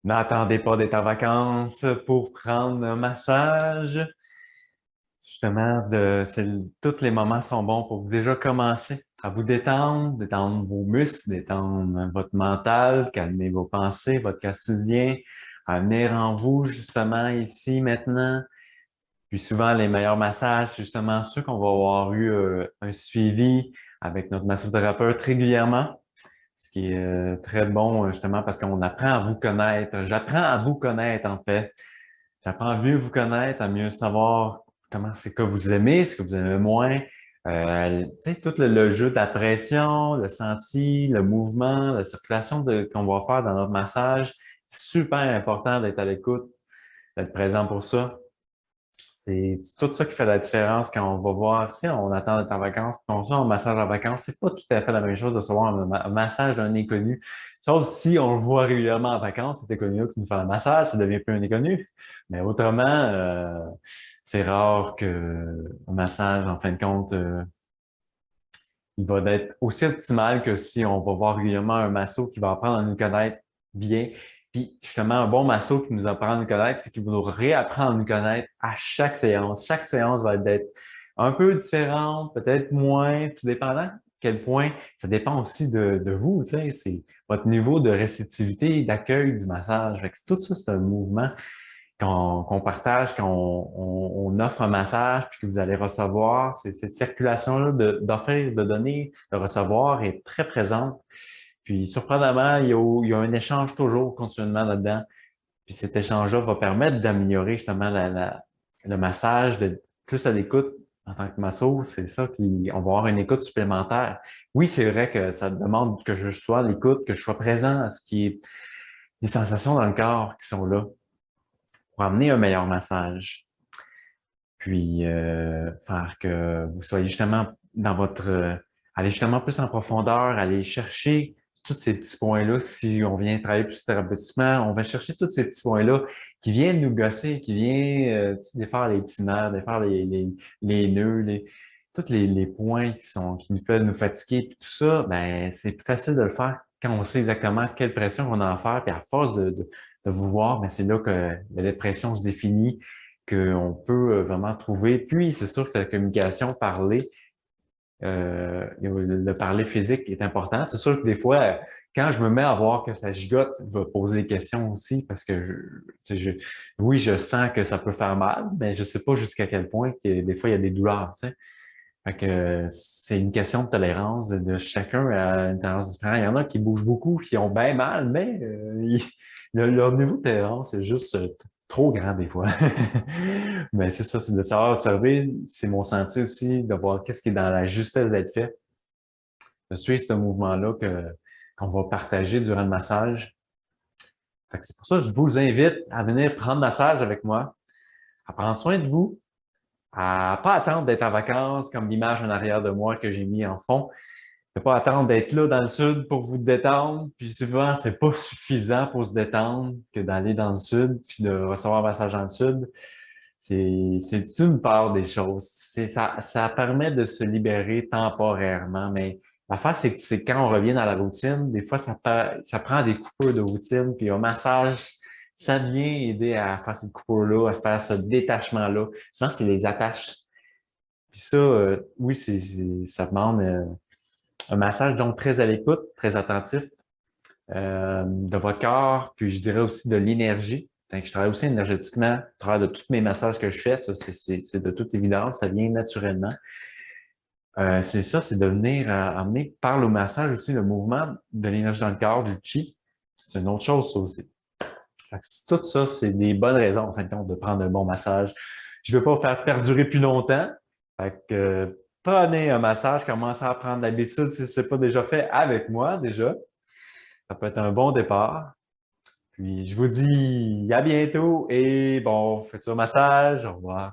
N'attendez pas d'être en vacances pour prendre un massage. Justement, tous les moments sont bons pour déjà commencer à vous détendre, détendre vos muscles, détendre votre mental, calmer vos pensées, votre quotidien, à venir en vous justement ici maintenant. Puis souvent, les meilleurs massages, c'est justement ceux qu'on va avoir eu un suivi avec notre massothérapeute régulièrement, ce qui est très bon justement parce qu'on apprend à vous connaître. J'apprends à vous connaître en fait. J'apprends à mieux vous connaître, à mieux savoir comment c'est que vous aimez, ce que vous aimez moins. Tu sais, tout le jeu de la pression, le senti, le mouvement, la circulation qu'on va faire dans notre massage. C'est super important d'être à l'écoute, d'être présent pour ça. C'est tout ça qui fait la différence quand on va voir, si on attend d'être en vacances, puis on sort un massage en vacances, c'est pas tout à fait la même chose de recevoir un massage d'un inconnu. Sauf si on le voit régulièrement en vacances, cet inconnu qui nous fait un massage, ça devient plus un inconnu. Mais autrement, c'est rare que un massage, en fin de compte, il va être aussi optimal que si on va voir régulièrement un masso qui va apprendre à nous connaître bien. Puis justement, un bon masso qui nous apprend à nous connaître, c'est qu'il va nous réapprendre à nous connaître à chaque séance. Chaque séance va être un peu différente, peut-être moins, tout dépendant à quel point. Ça dépend aussi de vous, tu sais, c'est votre niveau de réceptivité et d'accueil du massage. Fait que tout ça, c'est un mouvement qu'on partage, qu'on offre un massage, puis que vous allez recevoir, c'est cette circulation-là d'offrir, de donner, de recevoir est très présente. Puis surprenamment, il y a un échange toujours continuellement là-dedans. Puis cet échange-là va permettre d'améliorer justement le massage, de plus à l'écoute en tant que masso, c'est ça qui, on va avoir une écoute supplémentaire. Oui, c'est vrai que ça demande que je sois à l'écoute, que je sois présent à ce qui est les sensations dans le corps qui sont là pour amener un meilleur massage. Puis faire que vous soyez justement dans votre aller justement plus en profondeur, aller chercher tous ces petits points-là. Si on vient travailler plus thérapeutiquement, on va chercher tous ces petits points-là qui viennent nous gosser, qui viennent tu sais, défaire les petits nerfs, défaire les nœuds, tous les points qui nous peuvent nous fatiguer, puis tout ça, ben c'est plus facile de le faire quand on sait exactement quelle pression on a à faire, puis à force de vous voir, ben c'est là que la dépression se définit, qu'on peut vraiment trouver. Puis, c'est sûr que la communication, parler, le parler physique est important. C'est sûr que des fois, quand je me mets à voir que ça gigote, je vais poser des questions aussi parce que tu sais, oui, je sens que ça peut faire mal, mais je sais pas jusqu'à quel point que des fois il y a des douleurs, tu sais. Fait que c'est une question de tolérance de chacun à une tolérance différente. Il y en a qui bougent beaucoup, qui ont bien mal, mais leur niveau de tolérance est juste trop grand des fois. Mais c'est ça, c'est de savoir observer. C'est mon senti aussi de voir qu'est-ce qui est dans la justesse d'être fait, de suivre ce mouvement-là qu'on va partager durant le massage. Fait que c'est pour ça que je vous invite à venir prendre massage avec moi, à prendre soin de vous, à pas attendre d'être en vacances comme l'image en arrière de moi que j'ai mis en fond. Ne pas attendre d'être là dans le sud pour vous détendre. Puis souvent, c'est pas suffisant pour se détendre que d'aller dans le sud puis de recevoir un massage dans le sud. C'est une part des choses. Ça permet de se libérer temporairement, mais l'affaire, c'est quand on revient dans la routine, des fois, ça prend des coupures de routine, puis un massage, ça vient aider à faire cette coupure-là, à faire ce détachement-là. Souvent, c'est les attaches. Puis ça, oui, ça demande un massage donc très à l'écoute, très attentif de votre corps, puis je dirais aussi de l'énergie. Donc, je travaille aussi énergétiquement, à travers de tous mes massages que je fais, ça, c'est de toute évidence, ça vient naturellement. C'est ça, c'est de venir amener par le massage aussi le mouvement de l'énergie dans le corps, du chi. C'est une autre chose, ça aussi. Fait que tout ça, c'est des bonnes raisons, en fin de compte, de prendre un bon massage. Je ne veux pas vous faire perdurer plus longtemps. Fait que, prenez un massage, commencez à prendre l'habitude si ce n'est pas déjà fait avec moi, déjà. Ça peut être un bon départ. Puis je vous dis à bientôt et bon, faites un massage. Au revoir.